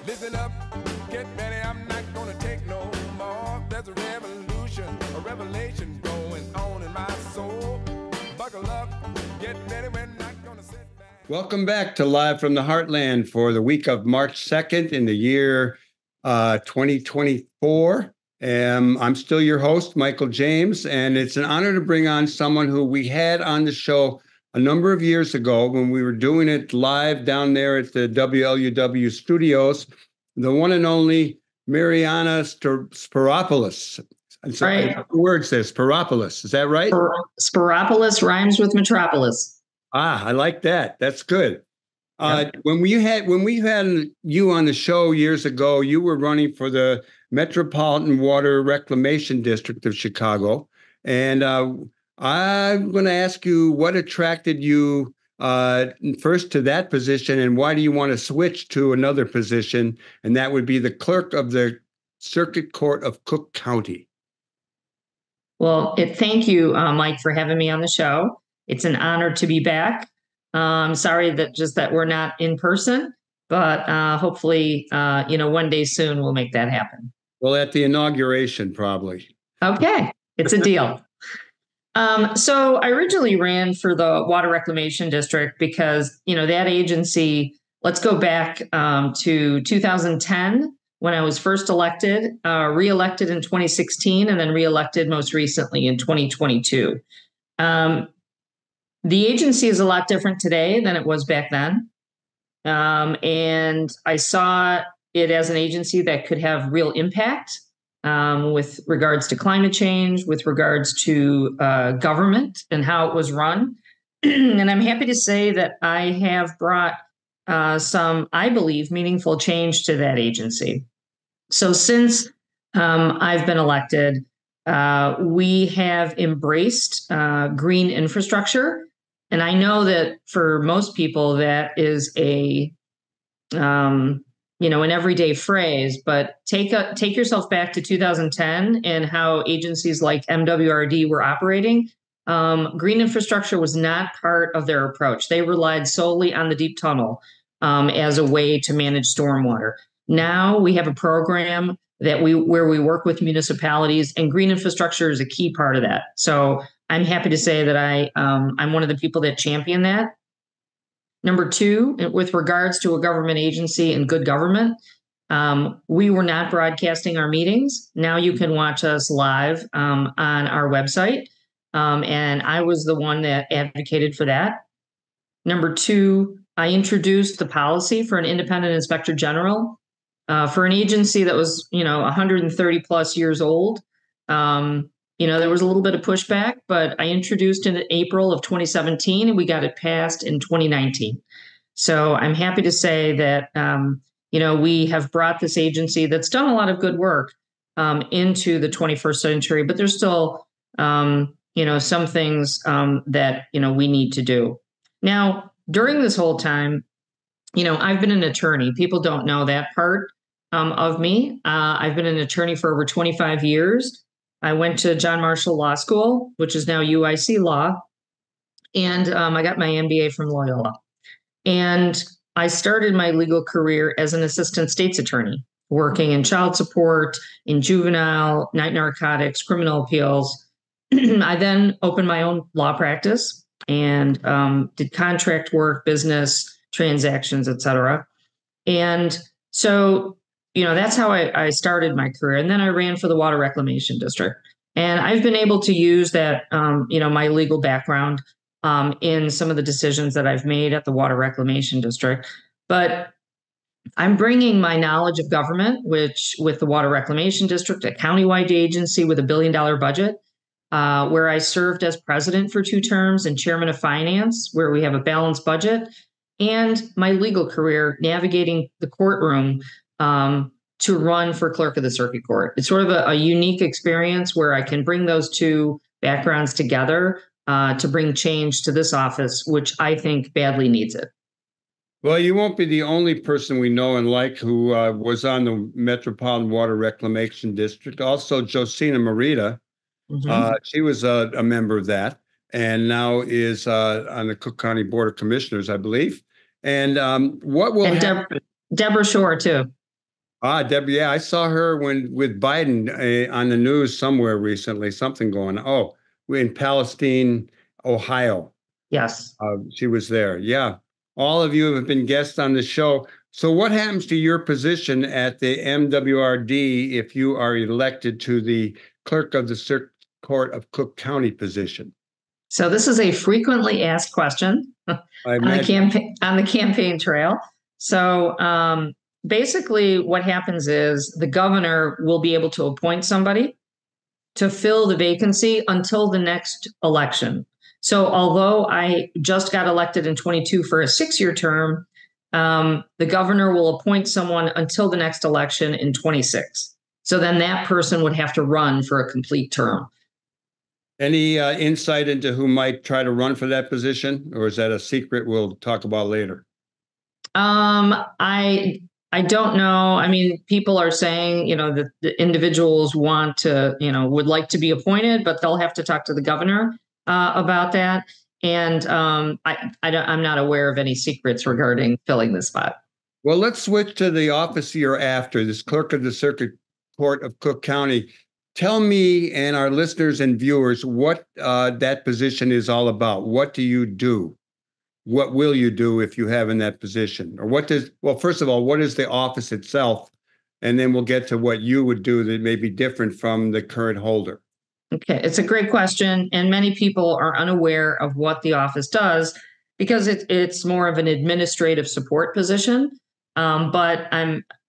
Listen up, get ready, I'm not gonna take no more. There's a revolution, a revelation going on in my soul. Buckle up, get ready, we're not gonna sit back. Welcome back to Live from the Heartland for the week of March 2nd in the year 2024. I'm still your host, Michael James, and it's an honor to bring on someone who we had on the show a number of years ago when we were doing it live down there at the WLUW studios, the one and only Mariyana Spyropoulos. So, right. The word says Spyropoulos. Is that right? Spyropoulos rhymes with metropolis. I like that. That's good. When we had you on the show years ago, you were running for the Metropolitan Water Reclamation District of Chicago, and I'm going to ask you what attracted you first to that position, and why do you want to switch to another position, and that would be the clerk of the Circuit Court of Cook County. Well, thank you, Mike, for having me on the show. It's an honor to be back. I'm sorry that we're not in person, but hopefully, one day soon we'll make that happen. Well, at the inauguration, probably. Okay, it's a deal. So I originally ran for the Water Reclamation District because, that agency, let's go back to 2010 when I was first elected, reelected in 2016, and then reelected most recently in 2022. The agency is a lot different today than it was back then. And I saw it as an agency that could have real impact with regards to climate change, with regards to government and how it was run. And I'm happy to say that I have brought some, I believe, meaningful change to that agency. So since I've been elected, we have embraced green infrastructure. And I know that for most people, that is an everyday phrase, but take yourself back to 2010 and how agencies like MWRD were operating. Green infrastructure was not part of their approach. They relied solely on the deep tunnel as a way to manage stormwater. Now we have a program where we work with municipalities, and green infrastructure is a key part of that. So I'm happy to say that I'm one of the people that champion that. Number two, with regards to a government agency and good government, we were not broadcasting our meetings. Now you can watch us live on our website. And I was the one that advocated for that. Number two, I introduced the policy for an independent inspector general for an agency that was, 130 plus years old. There was a little bit of pushback, but I introduced it in April of 2017, and we got it passed in 2019. So I'm happy to say that, we have brought this agency that's done a lot of good work into the 21st century, but there's still, some things that, we need to do. Now, during this whole time, I've been an attorney. People don't know that part of me. I've been an attorney for over 25 years. I went to John Marshall Law School, which is now UIC Law, and I got my MBA from Loyola. And I started my legal career as an assistant state's attorney, working in child support, in juvenile, night narcotics, criminal appeals. I then opened my own law practice and did contract work, business transactions, et cetera. And so that's how I started my career. And then I ran for the Water Reclamation District. And I've been able to use that, my legal background in some of the decisions that I've made at the Water Reclamation District. But I'm bringing my knowledge of government, which with the Water Reclamation District, a countywide agency with $1 billion budget, where I served as president for 2 terms and chairman of finance, where we have a balanced budget, and my legal career navigating the courtroom to run for clerk of the circuit court. It's sort of a unique experience where I can bring those 2 backgrounds together to bring change to this office, which I think badly needs it. Well, you won't be the only person we know and like who was on the Metropolitan Water Reclamation District. Also, Josina Marita, she was a member of that, and now is on the Cook County Board of Commissioners, I believe. And what will happen? Deborah Shore, too. Debbie, yeah, I saw her when with Biden on the news somewhere recently, something going on. Oh, in Palestine, Ohio. Yes. She was there. Yeah. All of you have been guests on the show. So what happens to your position at the MWRD if you are elected to the clerk of the Circuit Court of Cook County position? So this is a frequently asked question on the campaign trail. So basically what happens is the governor will be able to appoint somebody to fill the vacancy until the next election. So although I just got elected in 22 for a 6-year term, the governor will appoint someone until the next election in 26. So then that person would have to run for a complete term. Any insight into who might try to run for that position, or is that a secret we'll talk about later? I don't know. I mean, people are saying, that the individuals want to, would like to be appointed, but they'll have to talk to the governor about that. And I'm not aware of any secrets regarding filling the spot. Well, let's switch to the office you're after, this clerk of the Circuit Court of Cook County. Tell me and our listeners and viewers what that position is all about. What do you do? What will you do if you have in that position? Or first of all, what is the office itself? And then we'll get to what you would do that may be different from the current holder. Okay, it's a great question. And many people are unaware of what the office does because it's more of an administrative support position. But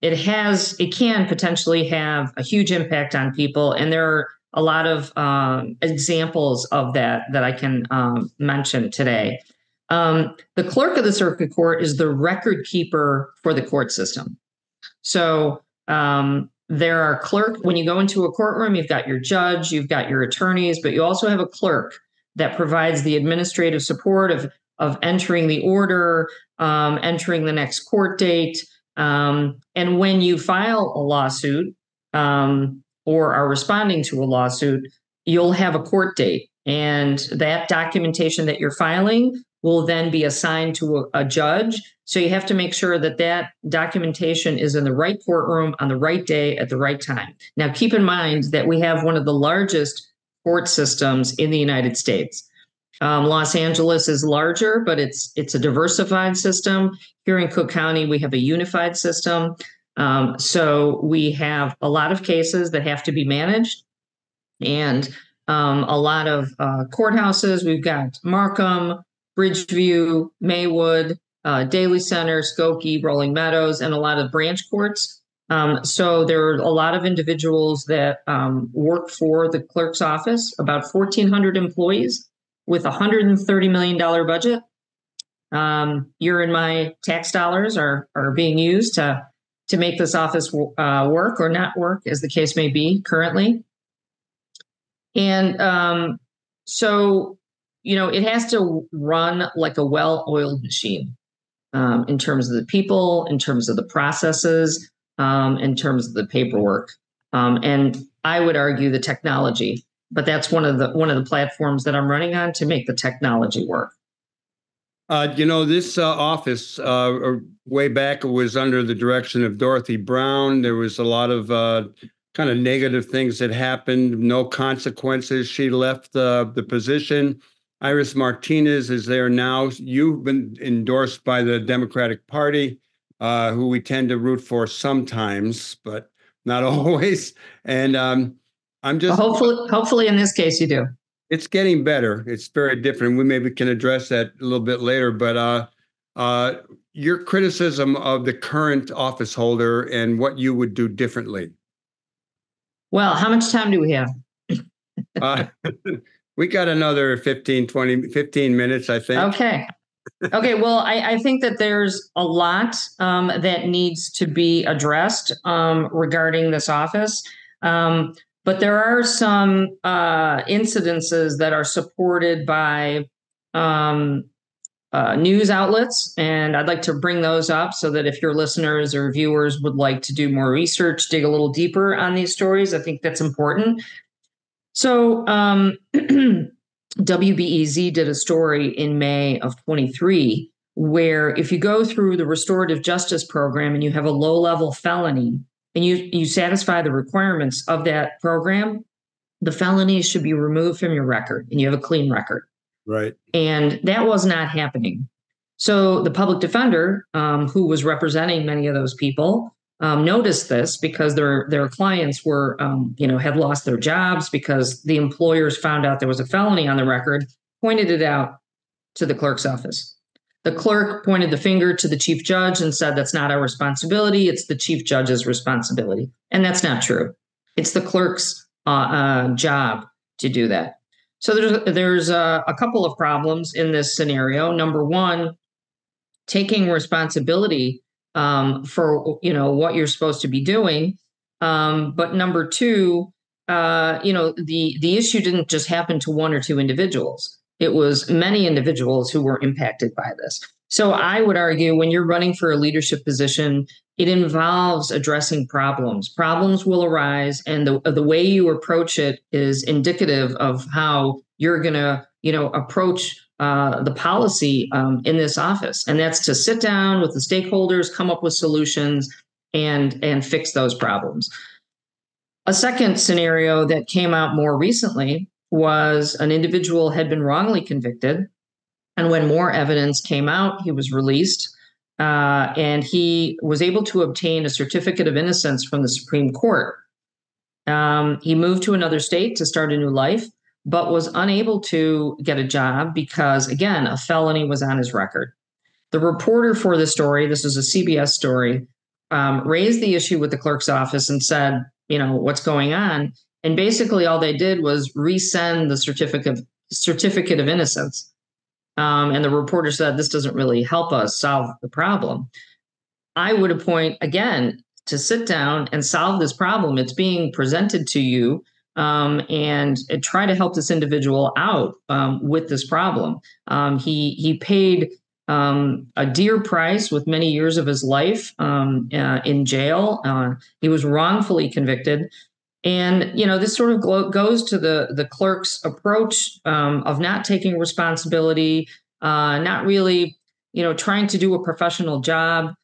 it can potentially have a huge impact on people. And there are a lot of examples of that I can mention today. The clerk of the circuit court is the record keeper for the court system. So there are when you go into a courtroom, you've got your judge, you've got your attorneys, but you also have a clerk that provides the administrative support of entering the order, entering the next court date. And when you file a lawsuit or are responding to a lawsuit, you'll have a court date. And that documentation that you're filing will then be assigned to a judge. So you have to make sure that documentation is in the right courtroom on the right day at the right time. Now, keep in mind that we have one of the largest court systems in the United States. Los Angeles is larger, but it's a diversified system. Here in Cook County, we have a unified system. So we have a lot of cases that have to be managed, and a lot of courthouses. We've got Markham, Bridgeview, Maywood, Daly Center, Skokie, Rolling Meadows, and a lot of branch courts. So there are a lot of individuals that work for the clerk's office, about 1,400 employees with a $130 million budget. Your and my tax dollars are being used to make this office work or not work, as the case may be currently. And so, it has to run like a well-oiled machine in terms of the people, in terms of the processes, in terms of the paperwork, and I would argue the technology. But that's one of the platforms that I'm running on to make the technology work. This office way back, it was under the direction of Dorothy Brown. There was a lot of kind of negative things that happened, no consequences. She left the position. Iris Martinez is there now. You've been endorsed by the Democratic Party, who we tend to root for sometimes, but not always. And I'm just hopefully in this case you do. It's getting better. It's very different. We maybe can address that a little bit later, but your criticism of the current office holder and what you would do differently. Well, how much time do we have? We got another 15 minutes, I think. Okay. Well, I think that there's a lot that needs to be addressed regarding this office. But there are some incidences that are supported by news outlets, and I'd like to bring those up so that if your listeners or viewers would like to do more research, dig a little deeper on these stories, I think that's important. So WBEZ did a story in May of 23, where if you go through the restorative justice program and you have a low-level felony, and you satisfy the requirements of that program, the felonies should be removed from your record and you have a clean record. Right. And that was not happening. So the public defender, who was representing many of those people, noticed this because their clients were, had lost their jobs because the employers found out there was a felony on the record, pointed it out to the clerk's office. The clerk pointed the finger to the chief judge and said, that's not our responsibility. It's the chief judge's responsibility. And that's not true. It's the clerk's job to do that. So there's a couple of problems in this scenario. Number one, taking responsibility for what you're supposed to be doing. But number two, the issue didn't just happen to one or two individuals. It was many individuals who were impacted by this. So I would argue when you're running for a leadership position, it involves addressing problems. Problems will arise, and the way you approach it is indicative of how you're going to, approach the policy in this office. And that's to sit down with the stakeholders, come up with solutions, and fix those problems. A second scenario that came out more recently was an individual had been wrongly convicted. And when more evidence came out, he was released. And he was able to obtain a certificate of innocence from the Supreme Court. He moved to another state to start a new life, but was unable to get a job because, again, a felony was on his record. The reporter for the story, this is a CBS story, raised the issue with the clerk's office and said, what's going on? And basically all they did was resend the certificate of innocence. And the reporter said, this doesn't really help us solve the problem. I would appoint, again, to sit down and solve this problem. It's being presented to you, and try to help this individual out with this problem. He paid a dear price with many years of his life in jail. He was wrongfully convicted. And, this sort of goes to the clerk's approach of not taking responsibility, not really, trying to do a professional job.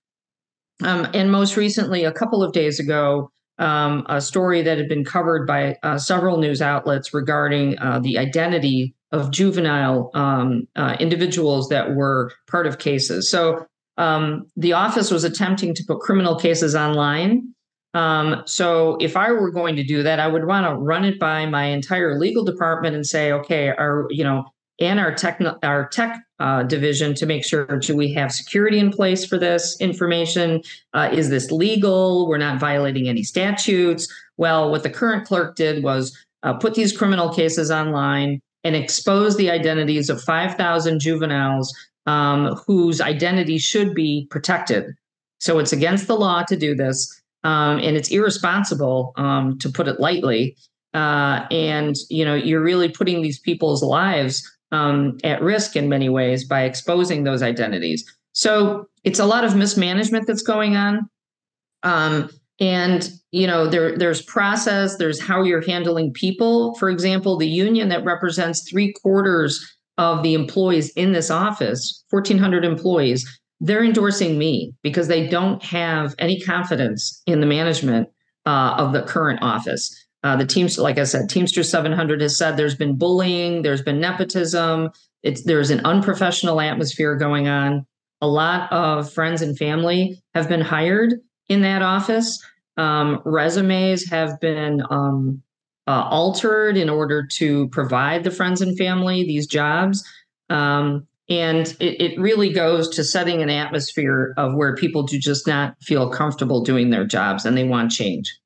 And most recently, a couple of days ago, a story that had been covered by several news outlets regarding the identity of juvenile individuals that were part of cases. So the office was attempting to put criminal cases online. So if I were going to do that, I would want to run it by my entire legal department and say, okay, our tech division to make sure, do we have security in place for this information? Is this legal? We're not violating any statutes. Well, what the current clerk did was put these criminal cases online and expose the identities of 5,000 juveniles whose identity should be protected. So it's against the law to do this. And it's irresponsible, to put it lightly. And, you're really putting these people's lives at risk in many ways by exposing those identities. So it's a lot of mismanagement that's going on. And, there's process, there's how you're handling people. For example, the union that represents 3/4 of the employees in this office, 1,400 employees, they're endorsing me because they don't have any confidence in the management of the current office. The teams, like I said, Teamsters 700 has said there's been bullying, there's been nepotism, there's an unprofessional atmosphere going on. A lot of friends and family have been hired in that office. Resumes have been altered in order to provide the friends and family these jobs. And it really goes to setting an atmosphere of where people do just not feel comfortable doing their jobs and they want change.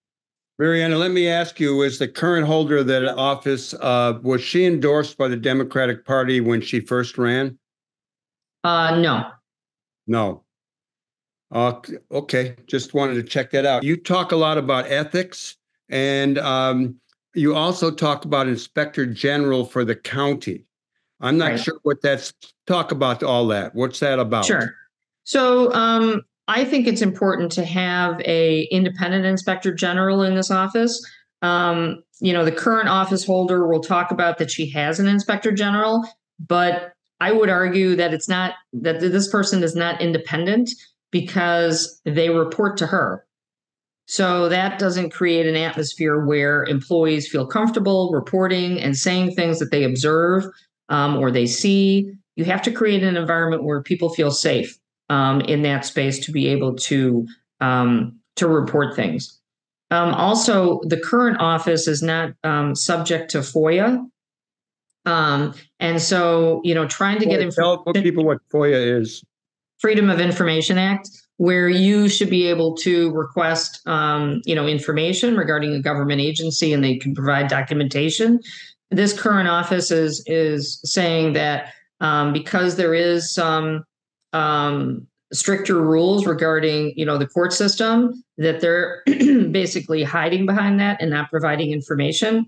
Mariyana, let me ask you, is the current holder of that office, was she endorsed by the Democratic Party when she first ran? No. No. Okay, just wanted to check that out. You talk a lot about ethics, and you also talk about Inspector General for the county. I'm not sure what that's. Talk about all that. What's that about? Sure. So I think it's important to have a independent Inspector General in this office. The current office holder will talk about that she has an Inspector General, but I would argue that it's not, that this person is not independent because they report to her. So that doesn't create an atmosphere where employees feel comfortable reporting and saying things that they observe or they see. You have to create an environment where people feel safe in that space to be able to report things. Also, the current office is not subject to FOIA. And so, trying to get tell people what FOIA is. Freedom of Information Act, where you should be able to request, information regarding a government agency, and they can provide documentation. This current office is saying that because there is some stricter rules regarding, the court system, that they're basically hiding behind that and not providing information.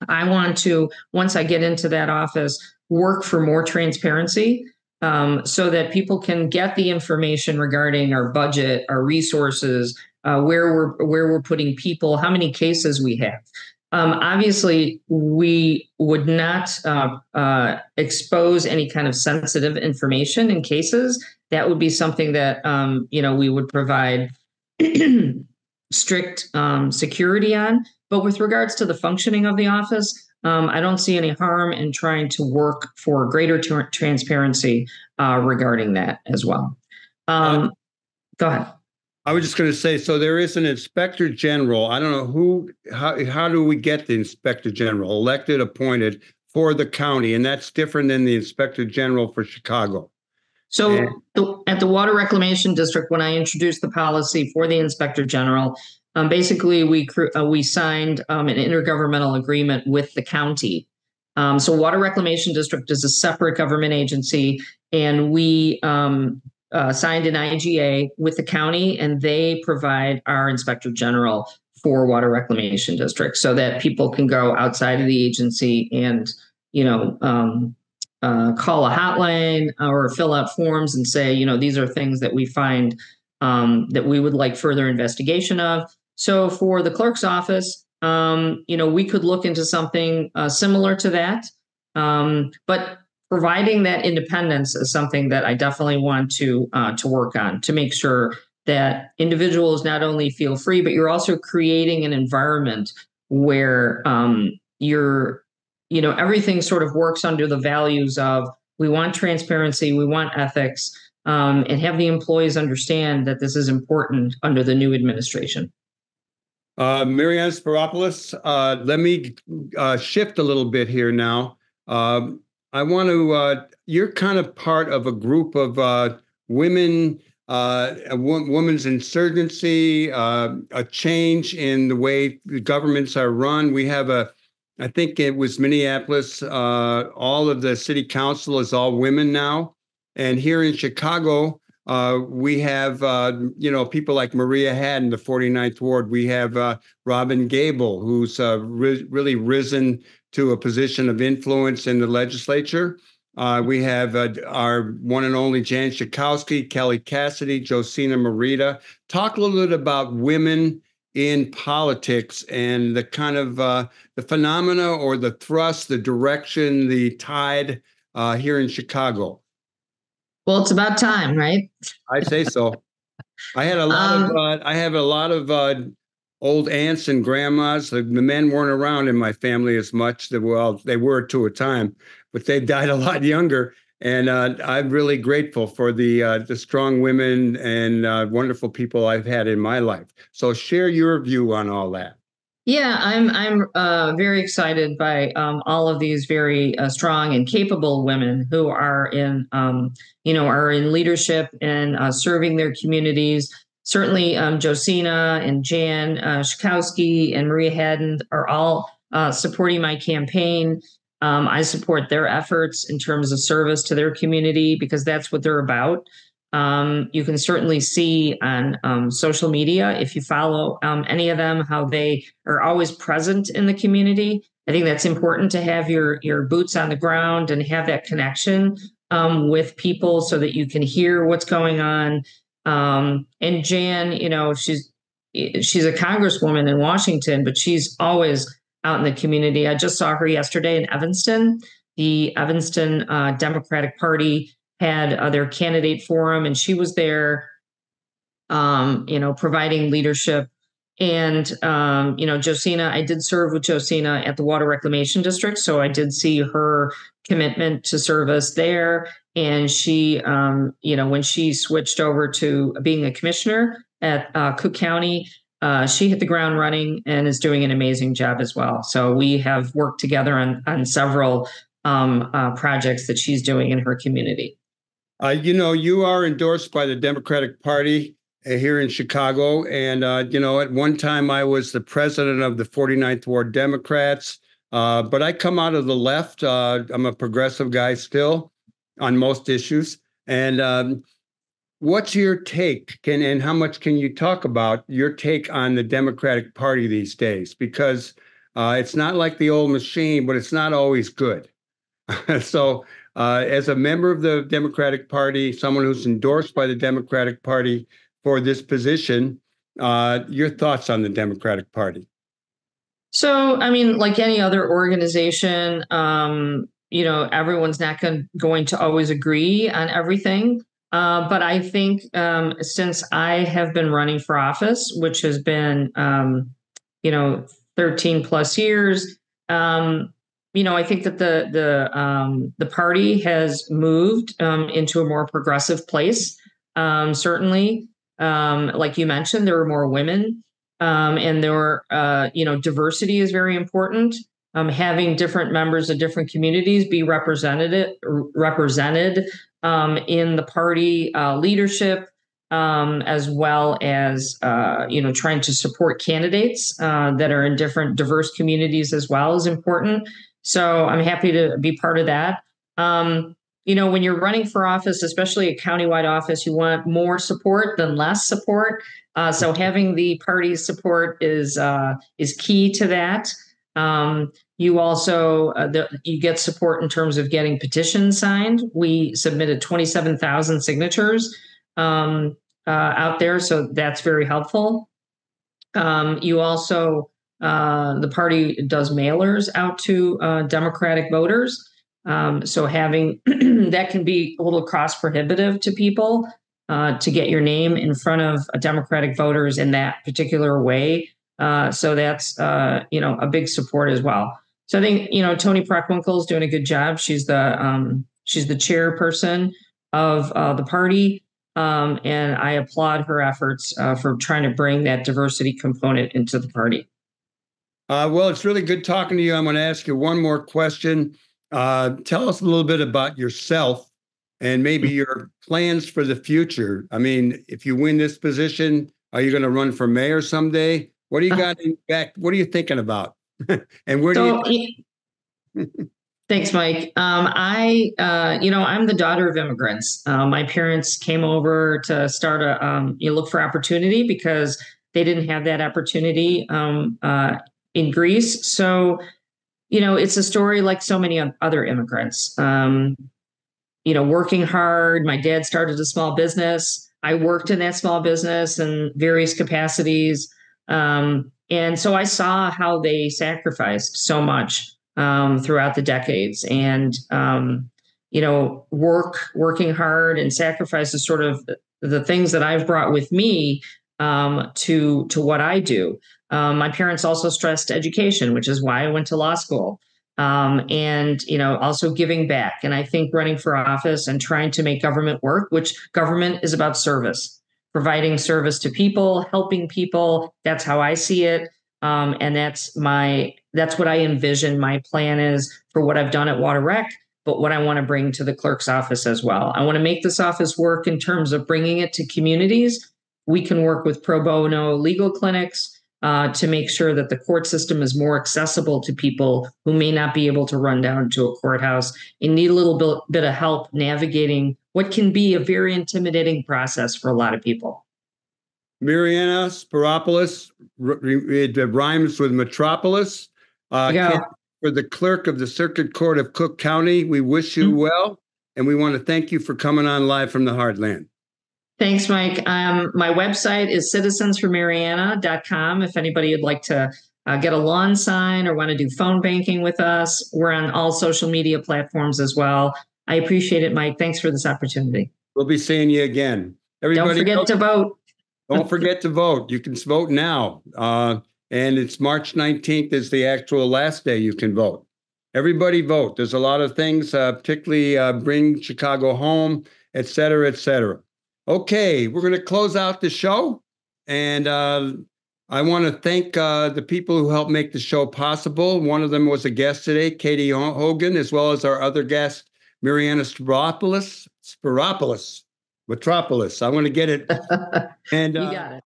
I want to, once I get into that office, work for more transparency so that people can get the information regarding our budget, our resources, where we're putting people, how many cases we have. Obviously, we would not expose any kind of sensitive information in cases. That would be something that we would provide strict security on. But with regards to the functioning of the office, I don't see any harm in trying to work for greater transparency regarding that as well. Go ahead. I was just going to say, so there is an inspector general. I don't know how do we get the inspector general, elected, appointed for the county? And that's different than the inspector general for Chicago. So at the Water Reclamation District, when I introduced the policy for the inspector general, basically we signed an intergovernmental agreement with the county. So Water Reclamation District is a separate government agency, and we signed an IGA with the county, and they provide our inspector general for Water Reclamation District so that people can go outside of the agency and, call a hotline or fill out forms and say, these are things that we find that we would like further investigation of. So for the clerk's office, we could look into something similar to that. But providing that independence is something that I definitely want to work on, to make sure that individuals not only feel free, but you're also creating an environment where everything sort of works under the values of, we want transparency, we want ethics, and have the employees understand that this is important under the new administration. Mariyana Spyropoulos, let me shift a little bit here now. I want to, you're kind of part of a group of women, a women's insurgency, a change in the way the governments are run. We have I think it was Minneapolis, all of the city council is all women now. And here in Chicago, we have, people like Maria Haddon, the 49th Ward. We have Robin Gable, who's really risen to a position of influence in the legislature. We have our one and only Jan Schakowsky, Kelly Cassidy, Josina Morita. Talk a little bit about women in politics and the kind of the phenomena or the thrust, the direction, the tide here in Chicago. Well, it's about time, right? I'd say so. I had a lot I have a lot of old aunts and grandmas. The men weren't around in my family as much. Well, they were to a time, but they died a lot younger. And I'm really grateful for the strong women and wonderful people I've had in my life. So share your view on all that. Yeah, I'm very excited by all of these very strong and capable women who are in leadership and serving their communities. Certainly, Josina and Jan Schakowsky and Maria Haddon are all supporting my campaign. I support their efforts in terms of service to their community because that's what they're about. You can certainly see on social media, if you follow any of them, how they are always present in the community. I think that's important to have your boots on the ground and have that connection with people so that you can hear what's going on. And Jan, she's a congresswoman in Washington, but she's always out in the community. I just saw her yesterday in Evanston. The Evanston Democratic Party had their candidate forum, and she was there, providing leadership And, Josina, I did serve with Josina at the Water Reclamation District. So I did see her commitment to service there. And she, when she switched over to being a commissioner at Cook County, she hit the ground running and is doing an amazing job as well. So we have worked together on several projects that she's doing in her community. You are endorsed by the Democratic Party here in Chicago. And, at one time I was the president of the 49th Ward Democrats, but I come out of the left. I'm a progressive guy still on most issues. And what's your take? And how much can you talk about your take on the Democratic Party these days? Because it's not like the old machine, but it's not always good. So as a member of the Democratic Party, someone who's endorsed by the Democratic Party for this position, your thoughts on the Democratic Party? So, like any other organization, everyone's not going to always agree on everything. But I think since I have been running for office, which has been, 13 plus years, I think that the party has moved into a more progressive place. Certainly, like you mentioned, there are more women, and there are, diversity is very important. Having different members of different communities be represented in the party leadership, as well as trying to support candidates that are in different diverse communities as well is important. So I'm happy to be part of that. When you're running for office, especially a countywide office, you want more support than less support. So having the party's support is key to that. You also you get support in terms of getting petitions signed. We submitted 27,000 signatures out there, so that's very helpful. You also the party does mailers out to Democratic voters. So having that can be a little cost prohibitive to people to get your name in front of Democratic voters in that particular way. So that's a big support as well. So I think Toni Preckwinkle is doing a good job. She's the chairperson of the party, and I applaud her efforts for trying to bring that diversity component into the party. Well, it's really good talking to you. I'm going to ask you one more question. Tell us a little bit about yourself and maybe your plans for the future. I mean, if you win this position, are you going to run for mayor someday? What do you got in back? What are you thinking about? And where do you? Thanks, Mike. I'm the daughter of immigrants. My parents came over to start look for opportunity because they didn't have that opportunity in Greece. So, it's a story like so many other immigrants. Working hard. My dad started a small business. I worked in that small business in various capacities. And so I saw how they sacrificed so much throughout the decades, and working hard and sacrifice is sort of the things that I've brought with me to what I do. My parents also stressed education, which is why I went to law school, and also giving back. And I think running for office and trying to make government work, which government is about service. Providing service to people, helping people. That's how I see it. And that's what I envision my plan is for what I've done at Water Rec, but what I want to bring to the clerk's office as well. I want to make this office work in terms of bringing it to communities. We can work with pro bono legal clinics to make sure that the court system is more accessible to people who may not be able to run down to a courthouse and need a little bit of help navigating what can be a very intimidating process for a lot of people. Mariyana Spyropoulos, it rhymes with metropolis. For the clerk of the Circuit Court of Cook County, we wish you well, and we want to thank you for coming on live from the Heartland. Thanks, Mike. My website is citizensformariyana.com. If anybody would like to get a lawn sign or want to do phone banking with us, we're on all social media platforms as well. I appreciate it, Mike. Thanks for this opportunity. We'll be seeing you again. Everybody, don't forget to vote. Don't forget to vote. You can vote now. And it's March 19th is the actual last day you can vote. Everybody vote. There's a lot of things, particularly bring Chicago home, et cetera, et cetera. Okay, we're going to close out the show. And I want to thank the people who helped make the show possible. One of them was a guest today, Katie Hogan, as well as our other guest, Mariyana Spyropoulos. I want to get it. And you got it.